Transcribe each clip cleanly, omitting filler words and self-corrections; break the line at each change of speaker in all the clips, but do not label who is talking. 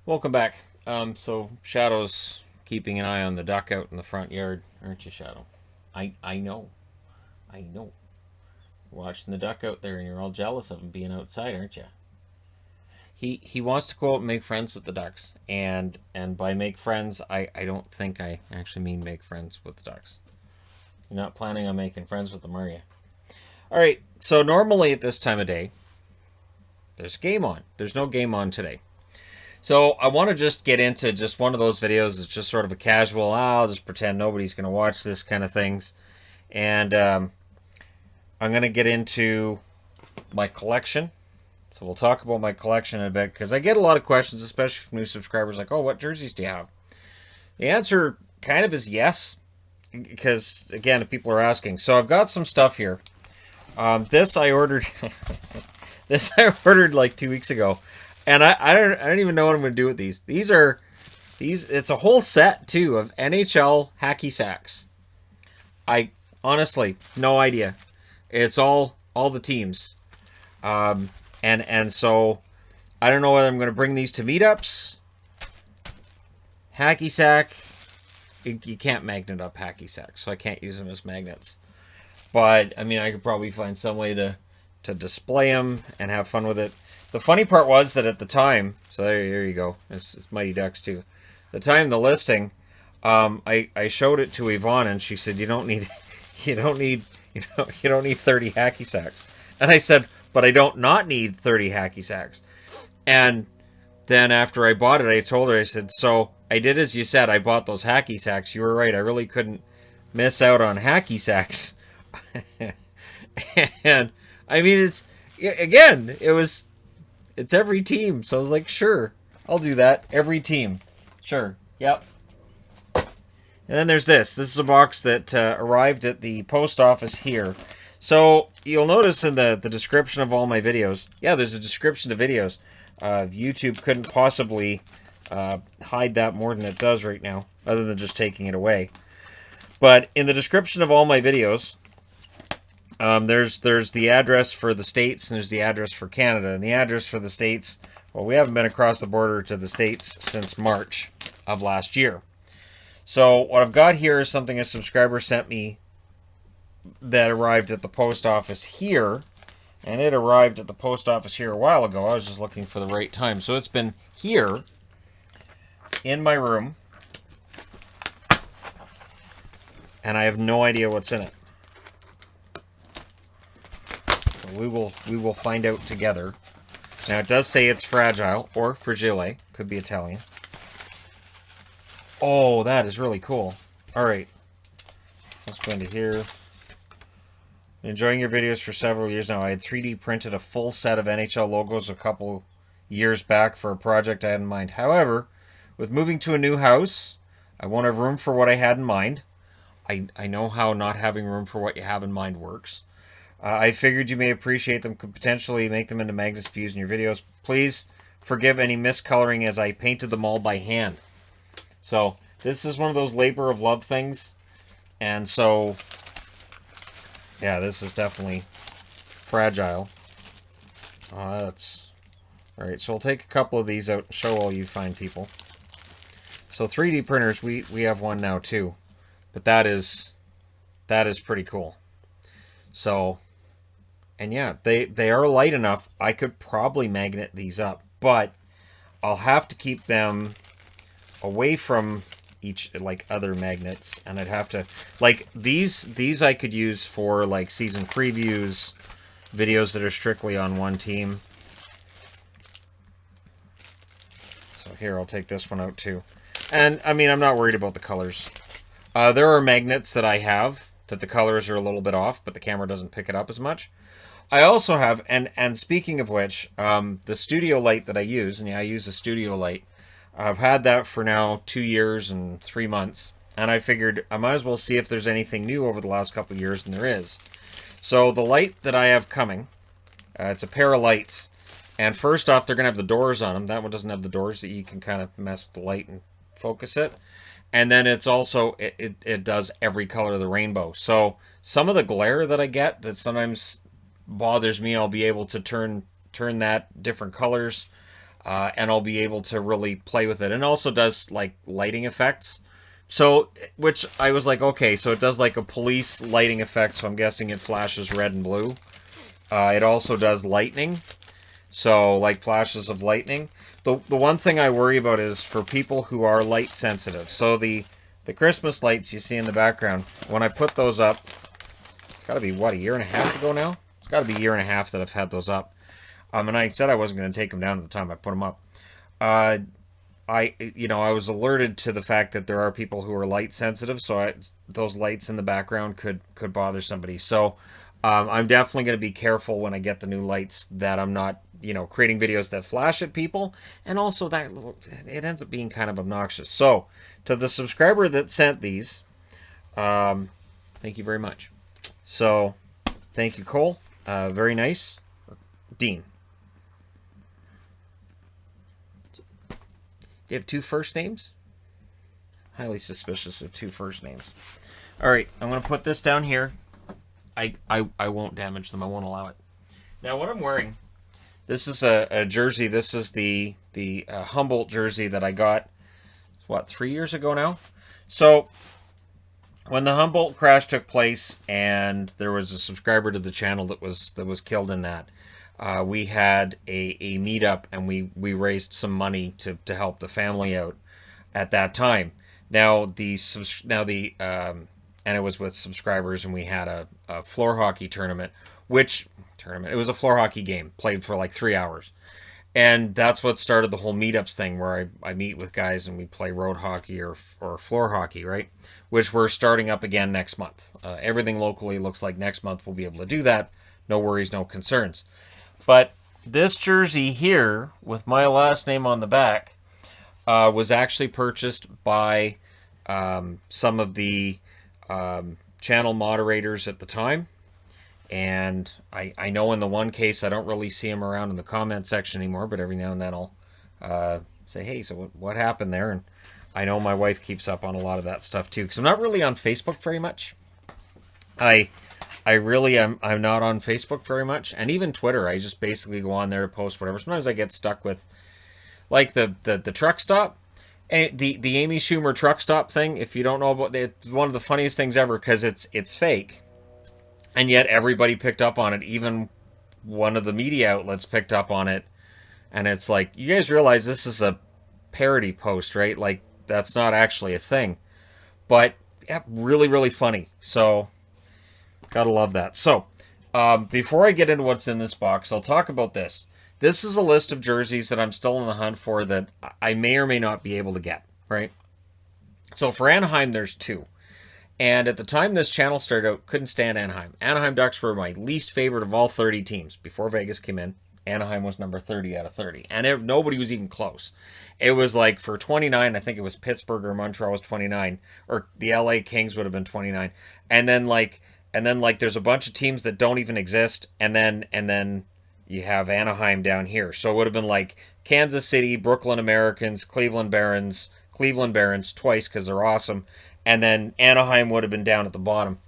Welcome back. So Shadow's keeping an eye on the duck out in the front yard, aren't you, Shadow? I know. I know. Watching the duck out there and you're all jealous of him being outside, aren't you? He wants to go out and make friends with the ducks. And by make friends, I don't think I actually mean make friends with the ducks. You're not planning on making friends with them, are you? Alright, so normally at this time of day, there's a game on. There's no game on today. So I want to just get into just one of those videos. It's just sort of a casual, I'll just pretend nobody's going to watch this kind of things. And I'm going to get into my collection. So we'll talk about my collection in a bit, because I get a lot of questions, especially from new subscribers, like, oh, what jerseys do you have? The answer kind of is yes, because, again, people are asking. So I've got some stuff here. This I ordered... this I ordered like 2 weeks ago. And I don't even know what I'm going to do with these. It's a whole set, too, of NHL hacky sacks. I honestly, no idea. It's all the teams. And so, I don't know whether I'm going to bring these to meetups. Hacky sack. You can't magnet up hacky sacks, so I can't use them as magnets. But, I mean, I could probably find some way to display them and have fun with it. The funny part was that at the time, so there you go. It's Mighty Ducks too. The time the listing, I showed it to Yvonne and she said, you don't need 30 hacky sacks. And I said, but I don't not need 30 hacky sacks. And then after I bought it, I told her, I said, so I did as you said. I bought those hacky sacks. You were right. I really couldn't miss out on hacky sacks. And I mean, it's every team. So I was like, sure, I'll do that. Every team. Sure. Yep. And then there's this. This is a box that arrived at the post office here. So you'll notice in the description of all my videos, yeah, there's a description of videos. YouTube couldn't possibly hide that more than it does right now, other than just taking it away. But in the description of all my videos, there's the address for the States and there's the address for Canada. And the address for the States, well, we haven't been across the border to the States since March of last year. So what I've got here is something a subscriber sent me that arrived at the post office here. And it arrived at the post office here a while ago. I was just looking for the right time. So it's been here in my room. And I have no idea what's in it. We will find out together. Now it does say it's fragile or fragile, could be Italian. Oh, that is really cool. All right, let's go into here. Enjoying your videos for several years now. I had 3D printed a full set of NHL logos a couple years back for a project I had in mind. However, with moving to a new house, I won't have room for what I had in mind. I know how not having room for what you have in mind works. I figured you may appreciate them, could potentially make them into magnets to use in your videos. Please forgive any miscoloring as I painted them all by hand. So this is one of those labor of love things. And so, yeah, this is definitely fragile. That's... Alright, so we'll take a couple of these out and show all you fine people. So 3D printers, we have one now too. But that is pretty cool. So, and yeah, they are light enough. I could probably magnet these up, but I'll have to keep them away from each, like, other magnets. And I'd have to, like, these I could use for, like, season previews, videos that are strictly on one team. So here, I'll take this one out too. And, I mean, I'm not worried about the colors. There are magnets that I have that the colors are a little bit off, but the camera doesn't pick it up as much. I also have, and speaking of which, the studio light that I use, and yeah, I use a studio light. I've had that for now 2 years and 3 months, and I figured I might as well see if there's anything new over the last couple of years, and there is. So the light that I have coming, it's a pair of lights, and first off, they're going to have the doors on them. That one doesn't have the doors, that you can kind of mess with the light and focus it. And then it's also, it does every color of the rainbow. So some of the glare that I get that sometimes bothers me, I'll be able to turn that different colors. and I'll be able to really play with it. And also does like lighting effects. So, which I was like, okay, so it does like a police lighting effect, so I'm guessing it flashes red and blue. It also does lightning, so like flashes of lightning. The one thing I worry about is for people who are light sensitive. So the Christmas lights you see in the background, when I put those up, it's got to be, what, a year and a half ago now? It's got to be a year and a half that I've had those up. And I said I wasn't going to take them down at the time I put them up. I was alerted to the fact that there are people who are light sensitive, so those lights in the background could bother somebody. So I'm definitely going to be careful when I get the new lights that I'm not, creating videos that flash at people, and also that it ends up being kind of obnoxious. So to the subscriber that sent these, thank you very much. So thank you, Cole. Very nice. Dean. Do you have two first names? Highly suspicious of two first names. All right, I'm going to put this down here. I won't damage them. I won't allow it. Now, what I'm wearing, this is a jersey. This is the Humboldt jersey that I got, 3 years ago now? So, when the Humboldt crash took place and there was a subscriber to the channel that was killed in that, we had a meetup, and we raised some money to help the family out at that time. And it was with subscribers, and we had a floor hockey tournament, it was a floor hockey game played for like 3 hours. And that's what started the whole meetups thing, where I meet with guys and we play road hockey or floor hockey, right? Which we're starting up again next month. Everything locally looks like next month we'll be able to do that. No worries, no concerns. But this jersey here, with my last name on the back, was actually purchased by some of the channel moderators at the time. And I know in the one case, I don't really see him around in the comment section anymore, but every now and then I'll say, hey, so what happened there? And I know my wife keeps up on a lot of that stuff too, because I'm not really on Facebook very much. I really am. I'm not on Facebook very much, and even Twitter. I just basically go on there to post whatever. Sometimes I get stuck with, like the truck stop, and the Amy Schumer truck stop thing. If you don't know about it, it's one of the funniest things ever, because it's fake, and yet everybody picked up on it. Even one of the media outlets picked up on it, and it's like, you guys realize this is a parody post, right? Like, that's not actually a thing, but yeah, really, really funny. So. Gotta love that. So, before I get into what's in this box, I'll talk about this. This is a list of jerseys that I'm still in the hunt for that I may or may not be able to get, right? So for Anaheim, there's 2. And at the time this channel started out, couldn't stand Anaheim. Anaheim Ducks were my least favorite of all 30 teams. Before Vegas came in, Anaheim was number 30 out of 30. And nobody was even close. It was like, for 29, I think it was Pittsburgh or Montreal was 29. Or the LA Kings would have been 29. And then there's a bunch of teams that don't even exist, and then you have Anaheim down here. So it would have been like Kansas City, Brooklyn Americans, Cleveland Barons twice because they're awesome, and then Anaheim would have been down at the bottom.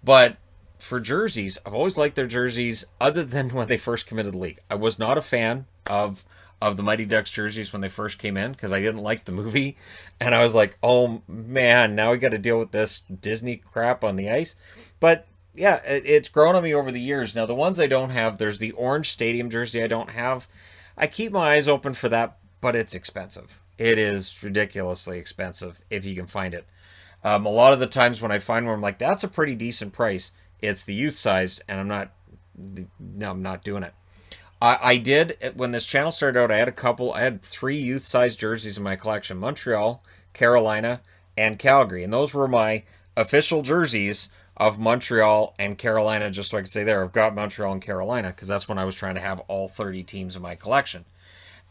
But for jerseys, I've always liked their jerseys, other than when they first came into the league. I was not a fan of the Mighty Ducks jerseys when they first came in, because I didn't like the movie, and I was like, oh man, now we got to deal with this Disney crap on the ice. But yeah, it's grown on me over the years. Now, the ones I don't have, there's the orange stadium jersey I don't have. I keep my eyes open for that, but it's expensive. It is ridiculously expensive if you can find it. A lot of the times when I find one, I'm like, that's a pretty decent price. It's the youth size, and I'm not doing it. I did, when this channel started out, I had 3 youth size jerseys in my collection: Montreal, Carolina, and Calgary. And those were my official jerseys of Montreal and Carolina, just so I could say there, I've got Montreal and Carolina, because that's when I was trying to have all 30 teams in my collection.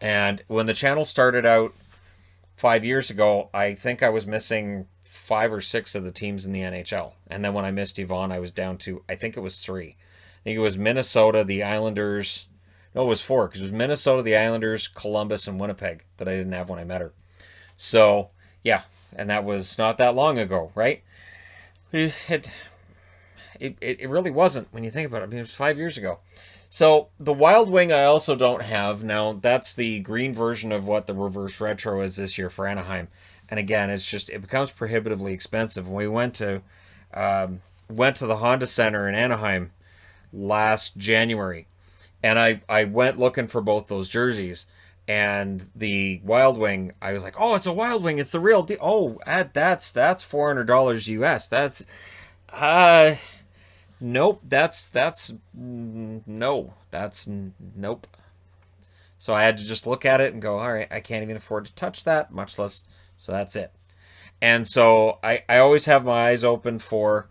And when the channel started out 5 years ago, I think I was missing 5 or 6 of the teams in the NHL. And then when I missed Yvonne, I was down to, I think it was 3. I think it was Minnesota, the Islanders. No, it was 4, because it was Minnesota, the Islanders, Columbus, and Winnipeg that I didn't have when I met her. So, yeah, and that was not that long ago, right? It really wasn't, when you think about it. I mean, it was 5 years ago. So the Wild Wing I also don't have. Now that's the green version of what the reverse retro is this year for Anaheim. And again, it becomes prohibitively expensive. When we went to the Honda Center in Anaheim last January, and I went looking for both those jerseys. And the Wild Wing, I was like, oh, it's a Wild Wing. It's the real deal. Oh, that's $400 US. Uh, nope. Nope. So I had to just look at it and go, all right, I can't even afford to touch that, much less. So that's it. And so I always have my eyes open for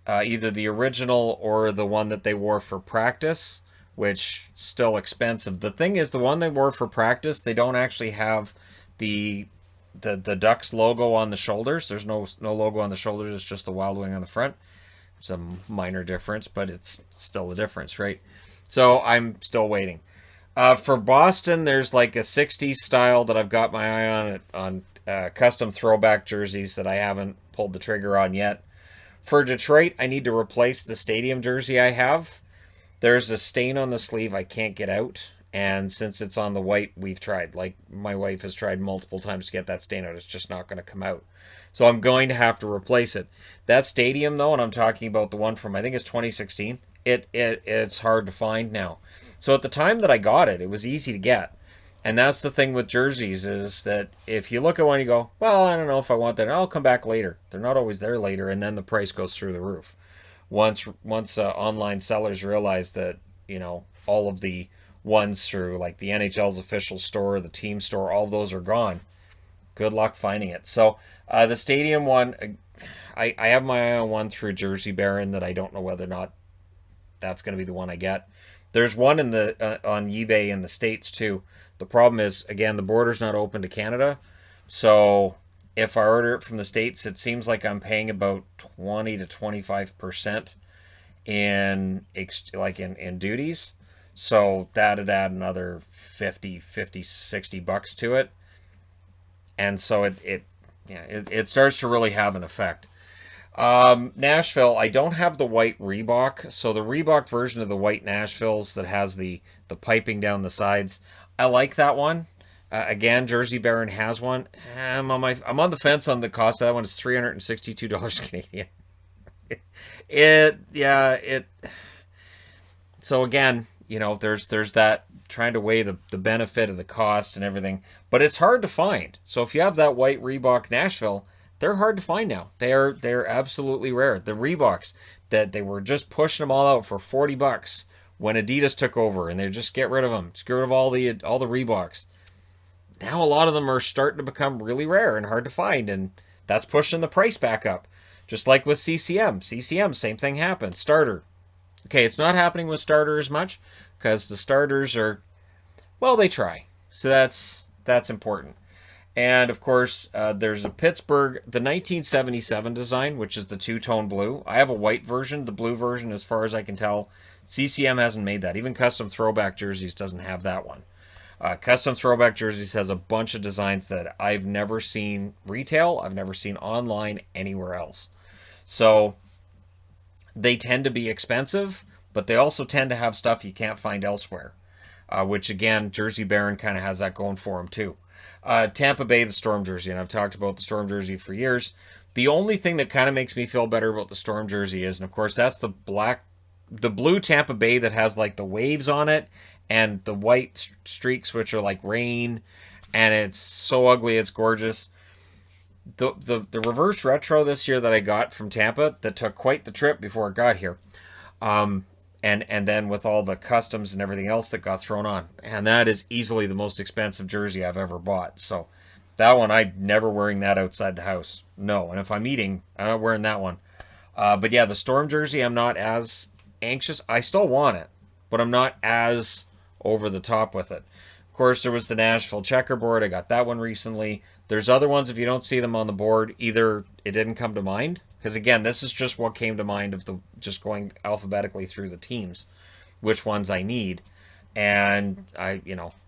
either the original or the one that they wore for practice, which still expensive. The thing is, the one they wore for practice, they don't actually have the Ducks logo on the shoulders. There's no logo on the shoulders. It's just the Wild Wing on the front. It's a minor difference, but it's still a difference, right? So I'm still waiting. For Boston, there's like a 60s style that I've got my eye on custom throwback jerseys that I haven't pulled the trigger on yet. For Detroit, I need to replace the stadium jersey I have. There's a stain on the sleeve I can't get out, and since it's on the white, we've tried. Like, my wife has tried multiple times to get that stain out. It's just not going to come out. So I'm going to have to replace it. That stadium, though, and I'm talking about the one from, I think it's 2016, it's hard to find now. So at the time that I got it, it was easy to get. And that's the thing with jerseys, is that if you look at one, you go, well, I don't know if I want that. I'll come back later. They're not always there later, and then the price goes through the roof. Once online sellers realize that, all of the ones through like the NHL's official store, the team store, all of those are gone. Good luck finding it. So the stadium one, I have my eye on one through Jersey Baron that I don't know whether or not that's going to be the one I get. There's one on eBay in the States too. The problem is, again, the border's not open to Canada, so if I order it from the States, it seems like I'm paying about 20 to 25% in duties. So that'd add another 50, 60 bucks to it. And so it starts to really have an effect. Nashville, I don't have the white Reebok. So the Reebok version of the white Nashvilles that has the piping down the sides, I like that one. Again, Jersey Baron has one. I'm on the fence on the cost of that one. It's $362 Canadian. So again, there's that trying to weigh the benefit of the cost and everything, but it's hard to find. So if you have that white Reebok Nashville, they're hard to find now. They're absolutely rare. The Reeboks that they were just pushing them all out for $40 when Adidas took over, and they just get rid of them, just get rid of all the Reeboks. Now a lot of them are starting to become really rare and hard to find, and that's pushing the price back up. Just like with CCM. CCM, same thing happened. Starter. Okay, it's not happening with Starter as much because the starters are, well, they try. So that's important. And of course, there's a Pittsburgh, the 1977 design, which is the two-tone blue. I have a white version. The blue version, as far as I can tell, CCM hasn't made that. Even Custom Throwback Jerseys doesn't have that one. Custom Throwback Jerseys has a bunch of designs that I've never seen retail. I've never seen online anywhere else. So they tend to be expensive, but they also tend to have stuff you can't find elsewhere, which, again, Jersey Baron kind of has that going for them, too. Tampa Bay, the Storm jersey, and I've talked about the Storm jersey for years. The only thing that kind of makes me feel better about the Storm jersey is, and of course, that's the blue Tampa Bay that has like the waves on it and the white streaks, which are like rain, and it's so ugly, it's gorgeous. The reverse retro this year that I got from Tampa that took quite the trip before it got here, and then with all the customs and everything else that got thrown on, and that is easily the most expensive jersey I've ever bought. So that one, I'm never wearing that outside the house. No, and if I'm eating, I'm not wearing that one. But yeah, the Storm jersey, I'm not as anxious. I still want it, but I'm not as over the top with it. Of course, there was the Nashville checkerboard. I got that one recently. There's other ones, if you don't see them on the board, either it didn't come to mind, because again, this is just what came to mind of just going alphabetically through the teams, which ones I need. And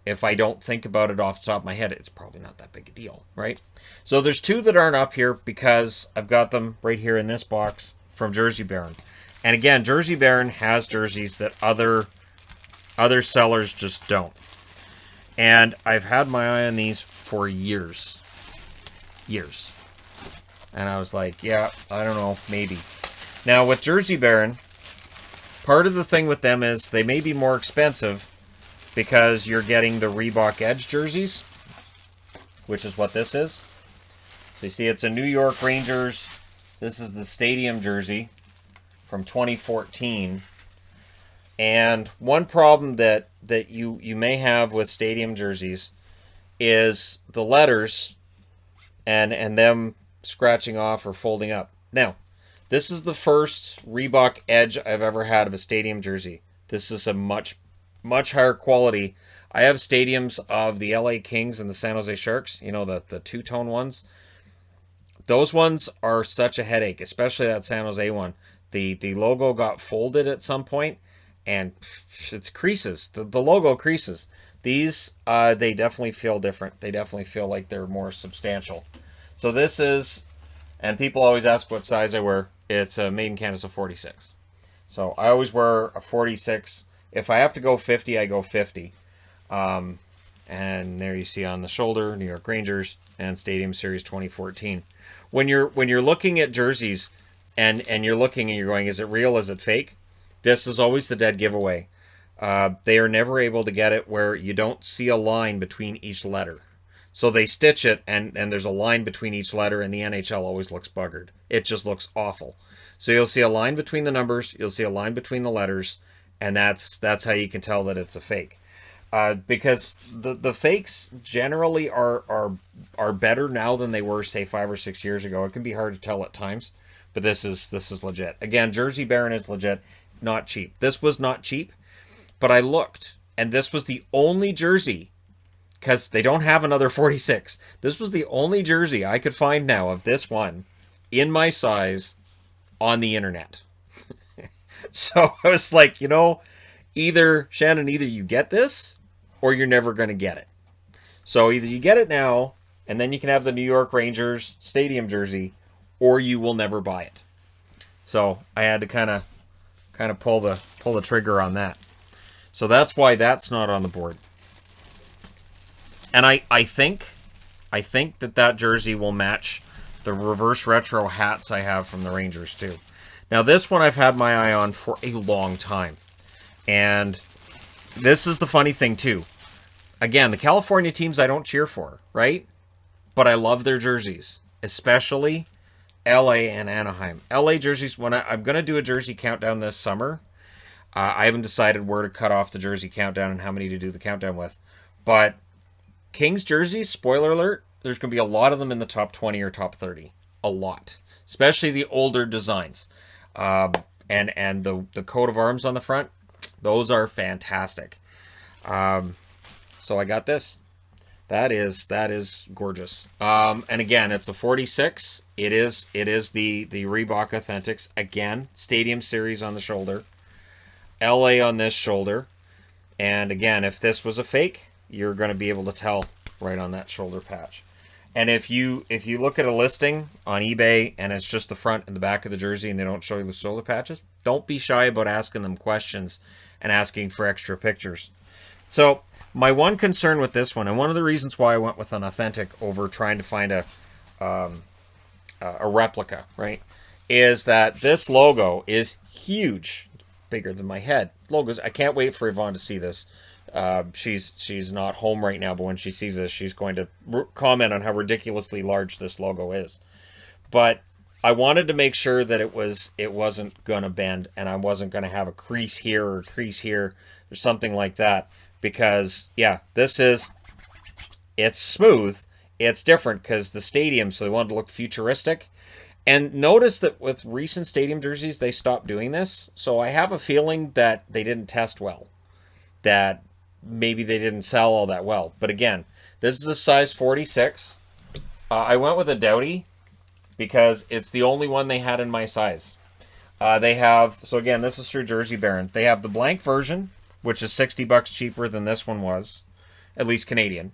if I don't think about it off the top of my head, it's probably not that big a deal, right? So there's two that aren't up here because I've got them right here in this box from Jersey Baron. And again, Jersey Baron has jerseys that other Other sellers just don't. And I've had my eye on these for years. Years. And I was like, yeah, I don't know, maybe. Now, with Jersey Baron, part of the thing with them is they may be more expensive because you're getting the Reebok Edge jerseys, which is what this is. So you see it's a New York Rangers. This is the stadium jersey from 2014. And one problem that you may have with stadium jerseys is the letters and them scratching off or folding up. Now, this is the first Reebok Edge I've ever had of a stadium jersey. This is a much higher quality. I have stadiums of the LA Kings and the San Jose Sharks, you know, the two-tone ones. Those ones are such a headache, especially that San Jose one. The logo got folded at some point, and it's creases. The logo creases. These, they definitely feel different. They definitely feel like they're more substantial. So this is, and people always ask what size I wear. It's a made in Canada, so 46. So I always wear a 46. If I have to go 50, I go 50. And there you see on the shoulder, New York Rangers and Stadium Series 2014. When you're looking at jerseys and you're looking and you're going, is it real? Is it fake? This is always the dead giveaway. They are never able to get it where you don't see a line between each letter. So they stitch it, and there's a line between each letter, and the NHL always looks buggered. It just looks awful. So you'll see a line between the numbers, you'll see a line between the letters, and that's how you can tell that it's a fake. Because the fakes generally are better now than they were, say, 5 or 6 years ago. It can be hard to tell at times, but this is legit. Again, Jersey Baron is legit, not cheap. This was not cheap, but I looked, and this was the only jersey, because they don't have another 46. This was the only jersey I could find now of this one in my size on the internet. So I was like, either, Shannon, either you get this or you're never going to get it. So either you get it now and then you can have the New York Rangers stadium jersey, or you will never buy it. So I had to kind of pull the trigger on that. So that's why that's not on the board. And I think that jersey will match the reverse retro hats I have from the Rangers too. Now this one I've had my eye on for a long time. And this is the funny thing too. Again, the California teams I don't cheer for, right? But I love their jerseys, especially LA and Anaheim. LA jerseys, when I'm going to do a jersey countdown this summer, I haven't decided where to cut off the jersey countdown and how many to do the countdown with. But Kings jerseys, spoiler alert, there's going to be a lot of them in the top 20 or top 30. A lot. Especially the older designs. And the coat of arms on the front, those are fantastic. So I got this. That is gorgeous. And again, it's a 46. It is the Reebok Authentics. Again, Stadium Series on the shoulder. LA on this shoulder. And again, if this was a fake, you're going to be able to tell right on that shoulder patch. And if you look at a listing on eBay and it's just the front and the back of the jersey and they don't show you the shoulder patches, don't be shy about asking them questions and asking for extra pictures. So my one concern with this one, and one of the reasons why I went with an authentic over trying to find a replica, right, is that this logo is huge, bigger than my head. Logos. I can't wait for Yvonne to see this. She's not home right now, but when she sees this, she's going to comment on how ridiculously large this logo is. But I wanted to make sure that it wasn't going to bend, and I wasn't going to have a crease here or a crease here or something like that. Because, yeah, it's smooth. It's different because the stadium, so they wanted to look futuristic. And notice that with recent stadium jerseys, they stopped doing this. So I have a feeling that they didn't test well. That maybe they didn't sell all that well. But again, this is a size 46. I went with a Doughty because it's the only one they had in my size. They have, so again, this is through Jersey Baron. They have the blank version, which is $60 cheaper than this one was, at least Canadian.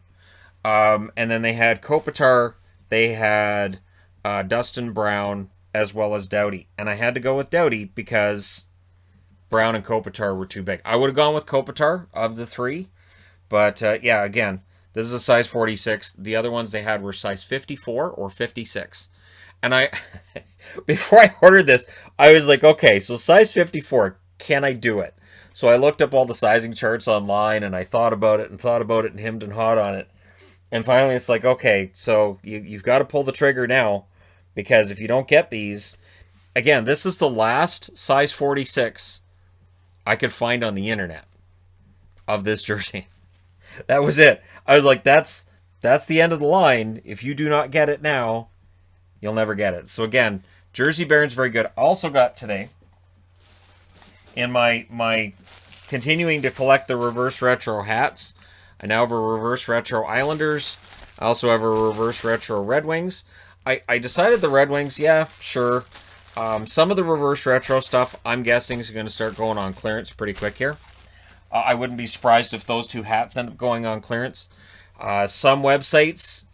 And then they had Kopitar, they had Dustin Brown, as well as Doughty. And I had to go with Doughty because Brown and Kopitar were too big. I would have gone with Kopitar of the three. But, yeah, again, this is a size 46. The other ones they had were size 54 or 56. And I, before I ordered this, I was like, okay, so size 54, can I do it? So I looked up all the sizing charts online, and I thought about it and hemmed and hawed on it. And finally it's like, okay, so you've got to pull the trigger now, because if you don't get these, again, this is the last size 46 I could find on the internet of this jersey. That was it. I was like, that's the end of the line. If you do not get it now, you'll never get it. So again, Jersey Baron's very good. Also got today, in my continuing to collect the reverse retro hats, I now have a reverse retro Islanders. I also have a reverse retro Red Wings. I decided the Red Wings, yeah, sure. Some of the reverse retro stuff, I'm guessing, is going to start going on clearance pretty quick here. I wouldn't be surprised if those two hats end up going on clearance. Some websites,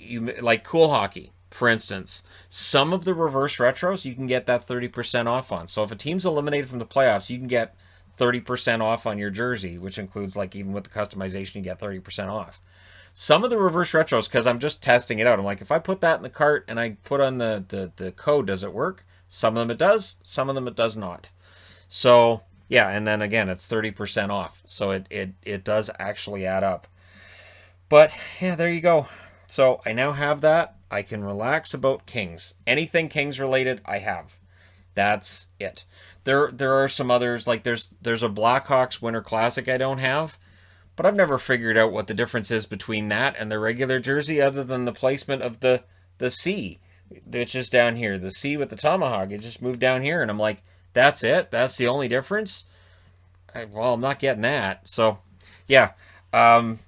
like Cool Hockey, for instance, some of the reverse retros you can get that 30% off on. So if a team's eliminated from the playoffs, you can get 30% off on your jersey, which includes, like, even with the customization, you get 30% off. Some of the reverse retros, because I'm just testing it out, I'm like, if I put that in the cart and I put on the code, does it work? Some of them it does, some of them it does not. So, yeah, and then again, it's 30% off. So it does actually add up. But, yeah, there you go. So I now have that. I can relax about Kings. Anything Kings related, I have. That's it. There are some others, like there's a Blackhawks Winter Classic I don't have, but I've never figured out what the difference is between that and the regular jersey, other than the placement of the C, which is down here. The C with the tomahawk, it just moved down here, and I'm like, that's it? That's the only difference? Well, I'm not getting that. So, yeah, I'm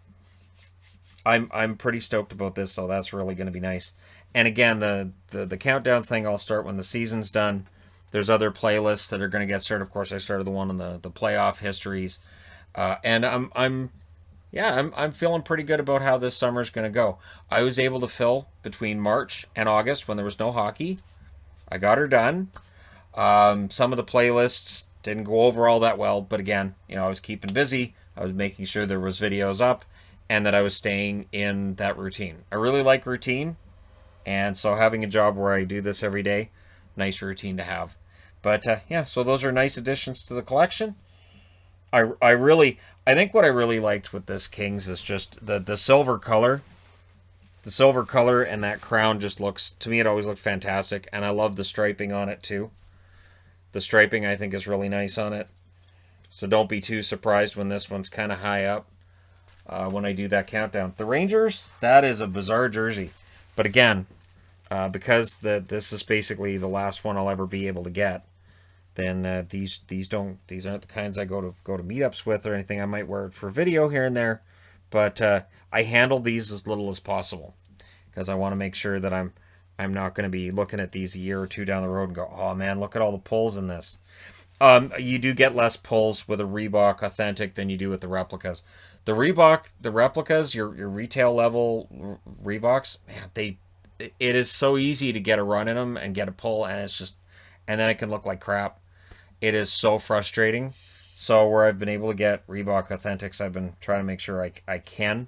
pretty stoked about this, so that's really going to be nice. And again, the countdown thing, I'll start when the season's done. There's other playlists that are going to get started. Of course, I started the one on the playoff histories, and I'm feeling pretty good about how this summer's going to go. I was able to fill between March and August when there was no hockey. I got her done. Some of the playlists didn't go over all that well, but again, I was keeping busy. I was making sure there was videos up, and that I was staying in that routine. I really like routine, and so having a job where I do this every day, nice routine to have. But yeah, so those are nice additions to the collection. I think what I really liked with this Kings is just the silver color. The silver color and that crown just looks, to me, it always looked fantastic, and I love the striping on it too. The striping, I think, is really nice on it. So don't be too surprised when this one's kind of high up when I do that countdown. The Rangers, that is a bizarre jersey. But again, because this is basically the last one I'll ever be able to get, then these aren't the kinds I go to meetups with or anything. I might wear it for video here and there, but I handle these as little as possible because I want to make sure that I'm not going to be looking at these a year or two down the road and go, oh man, look at all the pulls in this. You do get less pulls with a Reebok Authentic than you do with the replicas. The replicas, your retail level Reeboks, man, it is so easy to get a run in them and get a pull, and then it can look like crap. It is so frustrating. So where I've been able to get Reebok Authentics, I've been trying to make sure I can.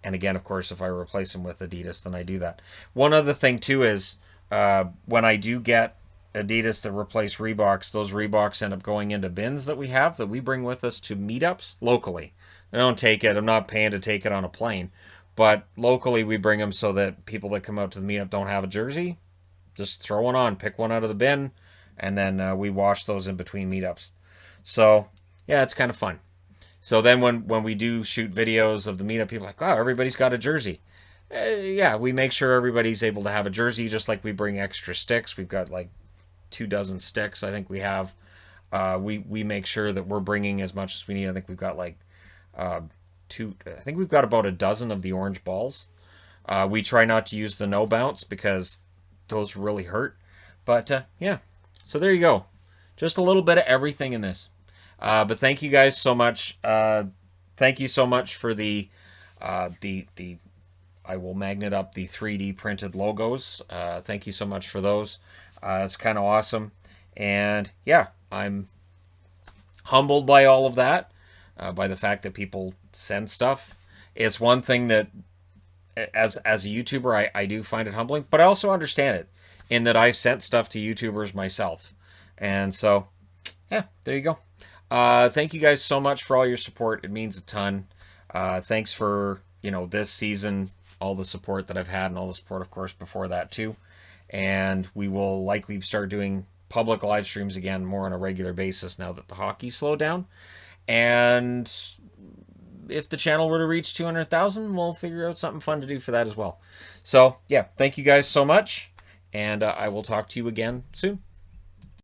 And again, of course, if I replace them with Adidas, then I do that. One other thing too is when I do get Adidas that replace Reeboks, those Reeboks end up going into bins that we bring with us to meetups locally. I don't take it. I'm not paying to take it on a plane. But locally, we bring them so that people that come out to the meetup don't have a jersey. Just throw one on, pick one out of the bin, and then we wash those in between meetups. So, yeah, it's kind of fun. So then when we do shoot videos of the meetup, people are like, oh, everybody's got a jersey. Yeah, we make sure everybody's able to have a jersey, just like we bring extra sticks. We've got like 24 sticks, I think we have. We make sure that we're bringing as much as we need. I think we've got like I think we've got about a dozen of the orange balls. We try not to use the no bounce because those really hurt. But yeah, so there you go. Just a little bit of everything in this. But thank you guys so much. Thank you so much for the I will magnet up the 3D printed logos. Thank you so much for those. It's kind of awesome. And yeah, I'm humbled by all of that, by the fact that people send stuff. It's one thing that, as a YouTuber, I do find it humbling, but I also understand it in that I've sent stuff to YouTubers myself. And so, yeah, there you go. Thank you guys so much for all your support. It means a ton. Thanks for, this season, all the support that I've had, and all the support, of course, before that too. And we will likely start doing public live streams again more on a regular basis now that the hockey slowed down. And if the channel were to reach 200,000, we'll figure out something fun to do for that as well. So, yeah, thank you guys so much. And I will talk to you again soon.